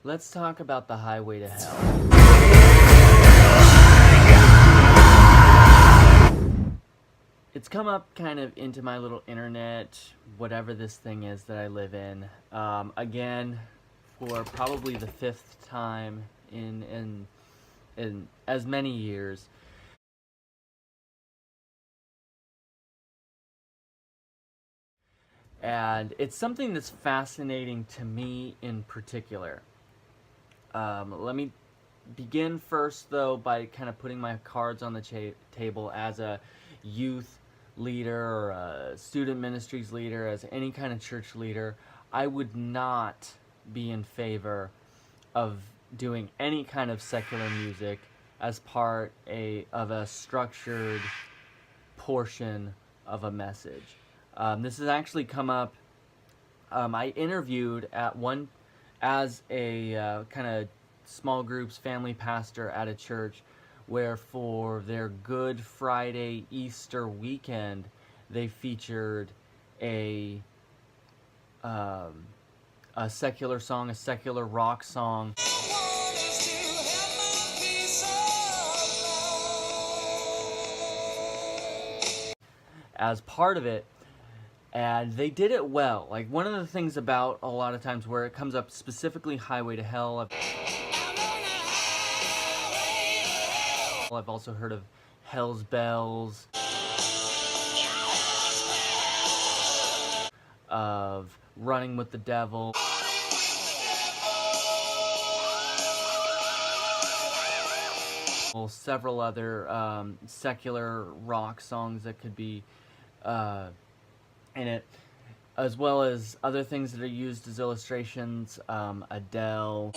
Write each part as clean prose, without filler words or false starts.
Let's talk about the highway to hell. It's come up kind of into my little internet, whatever this thing is that I live in. Again, for probably the fifth time in as many years. And it's something that's fascinating to me in particular. Let me begin first, though, by kind of putting my cards on the table as a youth leader or a student ministries leader, as any kind of church leader. I would not be in favor of doing any kind of secular music as part of a structured portion of a message. This has actually come up. I interviewed as a kind of small groups family pastor at a church where for their Good Friday Easter weekend they featured a secular song, a secular rock song as part of it. And they did it well. Like, one of the things about a lot of times where it comes up specifically Highway to Hell, I've also heard of Hell's Bells, of Running with the Devil, several other secular rock songs that could be in it, as well as other things that are used as illustrations. Adele,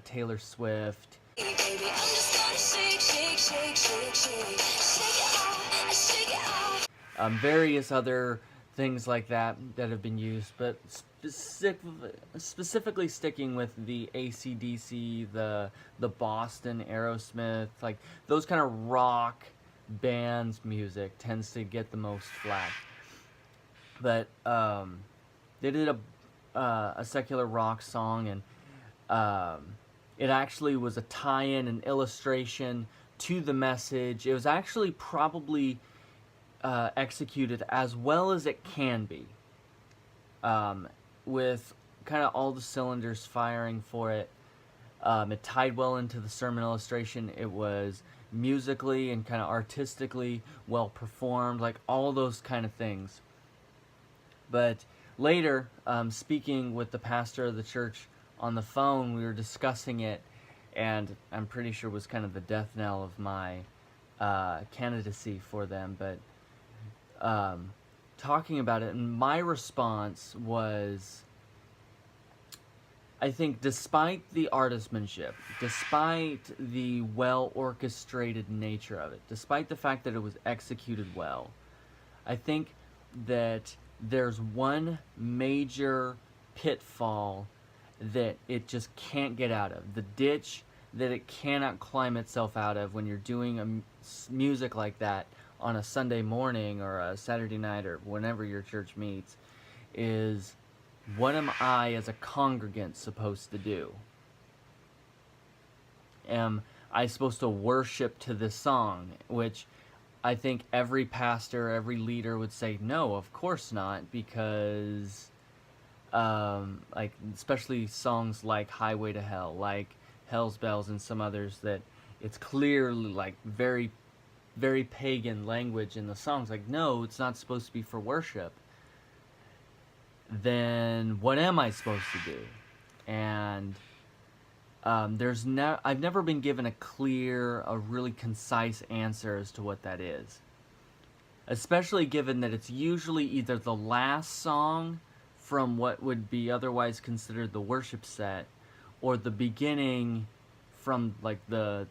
Taylor Swift, various other things like that have been used, but specifically sticking with the AC/DC, the Boston Aerosmith, like those kind of rock bands music tends to get the most flack. But they did a secular rock song, and it actually was a tie-in, an illustration to the message. It was actually probably executed as well as it can be, with kind of all the cylinders firing for it. It tied well into the sermon illustration. It was musically and kind of artistically well performed, like all those kind of things. But later, speaking with the pastor of the church on the phone, we were discussing it, and I'm pretty sure it was kind of the death knell of my candidacy for them. But talking about it, and my response was, I think despite the artistmanship, despite the well-orchestrated nature of it, despite the fact that it was executed well, I think that there's one major pitfall that it just can't get out of, the ditch that it cannot climb itself out of when you're doing music like that on a Sunday morning or a Saturday night or whenever your church meets, is, what am I as a congregant supposed to do? Am I supposed to worship to this song? Which I think every pastor, every leader would say, no, of course not, because like especially songs like Highway to Hell, like Hell's Bells, and some others that it's clearly like very, very pagan language in the songs. Like, no, it's not supposed to be for worship. Then what am I supposed to do? And I've never been given a really concise answer as to what that is. Especially given that it's usually either the last song from what would be otherwise considered the worship set, or the beginning from like the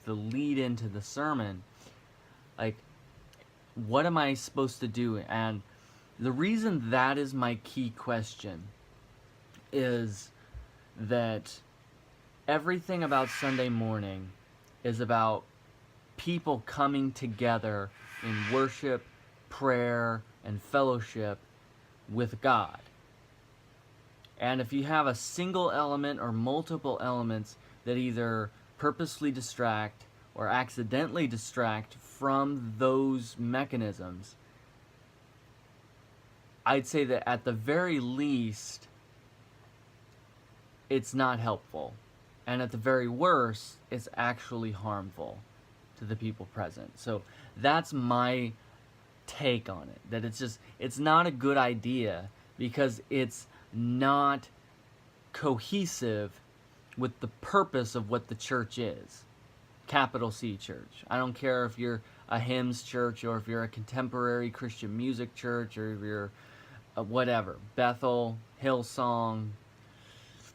lead into the sermon. Like, what am I supposed to do? And the reason that is my key question is that everything about Sunday morning is about people coming together in worship, prayer, and fellowship with God. And if you have a single element or multiple elements that either purposely distract or accidentally distract from those mechanisms, I'd say that at the very least, it's not helpful. And at the very worst, it's actually harmful to the people present. So that's my take on it. That it's not a good idea because it's not cohesive with the purpose of what the church is. Capital C church. I don't care if you're a hymns church or if you're a contemporary Christian music church or if you're whatever, Bethel, Hillsong,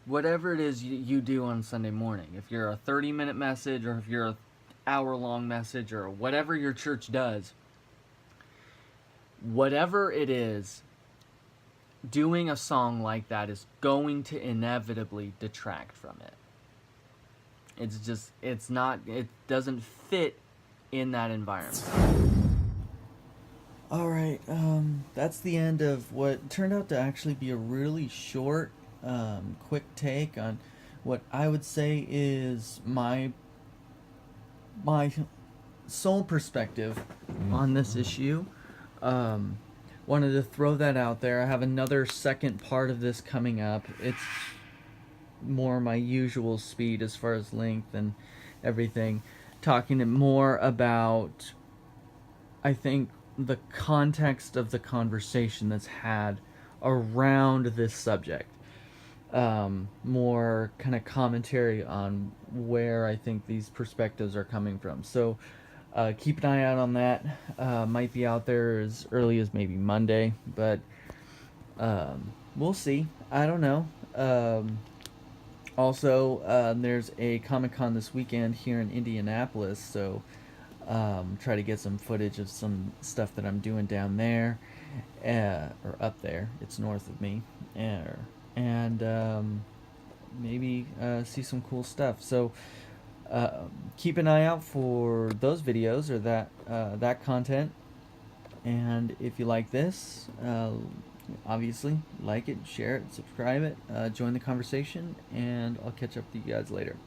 whatever it is you do on Sunday morning. If you're a 30-minute message or if you're an hour-long message or whatever your church does, whatever it is, doing a song like that is going to inevitably detract from it. It doesn't fit in that environment. All right, that's the end of what turned out to actually be a really short, quick take on what I would say is my sole perspective on this issue. Wanted to throw that out there. I have another second part of this coming up. It's more my usual speed as far as length and everything, talking more about, I think, the context of the conversation that's had around this subject. More kind of commentary on where I think these perspectives are coming from. So keep an eye out on that. Might be out there as early as maybe Monday, but we'll see. I don't know. Also, there's a Comic-Con this weekend here in Indianapolis, so try to get some footage of some stuff that I'm doing down there, or up there. It's north of me, and maybe see some cool stuff. So keep an eye out for those videos or that content. And if you like this, obviously like it, share it, subscribe it, join the conversation, and I'll catch up with you guys later.